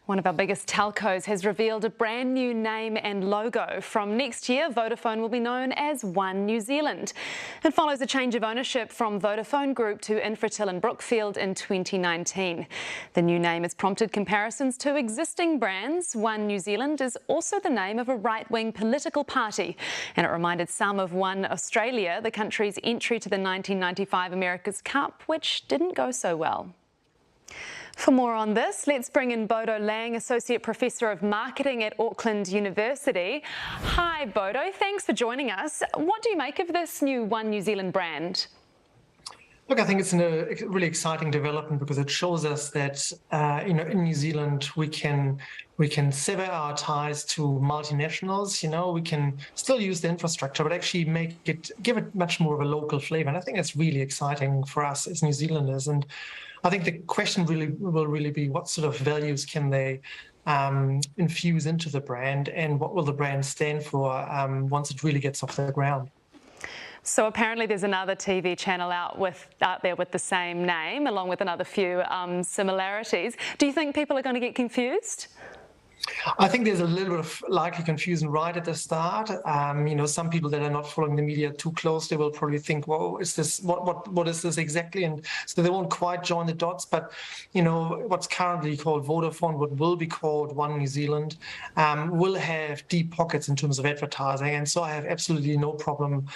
One of our biggest telcos has revealed a brand new name and logo. From next year, Vodafone will be known as One New Zealand. It follows a change of ownership from Vodafone Group to Infratil and Brookfield in 2019. The new name has prompted comparisons to existing brands. One New Zealand is also the name of a right-wing political party, and it reminded some of One Australia, the country's entry to the 1995 America's Cup, which didn't go so well. For more on this, let's bring in Bodo Lang, Associate Professor of Marketing at Auckland University. Hi, Bodo. Thanks for joining us. What do you make of this new One New Zealand brand? Look, I think it's a really exciting development because it shows us that in New Zealand we can sever our ties to multinationals. We can still use the infrastructure, but actually give it much more of a local flavor. And I think that's really exciting for us as New Zealanders. And I think the question will really be what sort of values can they infuse into the brand, and what will the brand stand for once it really gets off the ground. So apparently there's another TV channel out there with the same name, along with another few similarities. Do you think people are going to get confused? I think there's a little bit of likely confusion right at the start. Some people that are not following the media too closely will probably think, "Whoa, is this what is this exactly?" And so they won't quite join the dots. But what's currently called Vodafone, what will be called One New Zealand, will have deep pockets in terms of advertising, and so I have absolutely no problem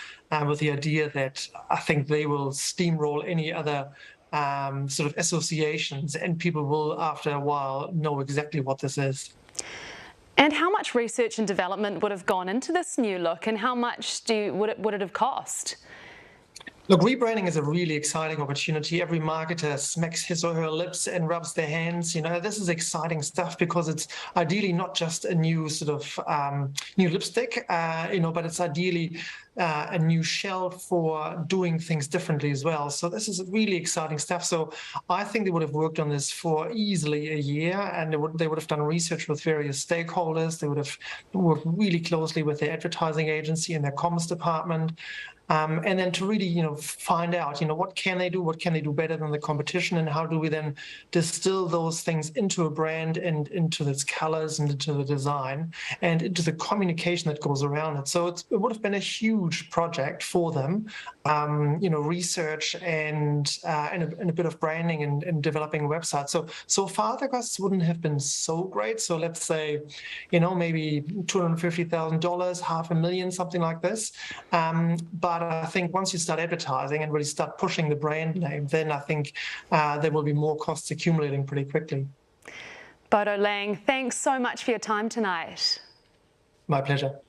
with the idea that I think they will steamroll any other sort of associations, and people will, after a while, know exactly what this is. And how much research and development would have gone into this new look, and how much would it have cost? Look, rebranding is a really exciting opportunity. Every marketer smacks his or her lips and rubs their hands. This is exciting stuff because it's ideally not just a new sort of new lipstick, but it's ideally a new shell for doing things differently as well. So this is really exciting stuff. So I think they would have worked on this for easily a year, and they would have done research with various stakeholders. They would have worked really closely with their advertising agency and their comms department. And then to really, find out, what can they do better than the competition, and how do we then distill those things into a brand and into its colors and into the design and into the communication that goes around it. So it would have been a huge project for them, research and a bit of branding and developing a website. So far the costs wouldn't have been so great. So let's say, maybe $250,000, $500,000, something like this. But I think once you start advertising and really start pushing the brand name, then I think there will be more costs accumulating pretty quickly. Bodo Lang, thanks so much for your time tonight. My pleasure.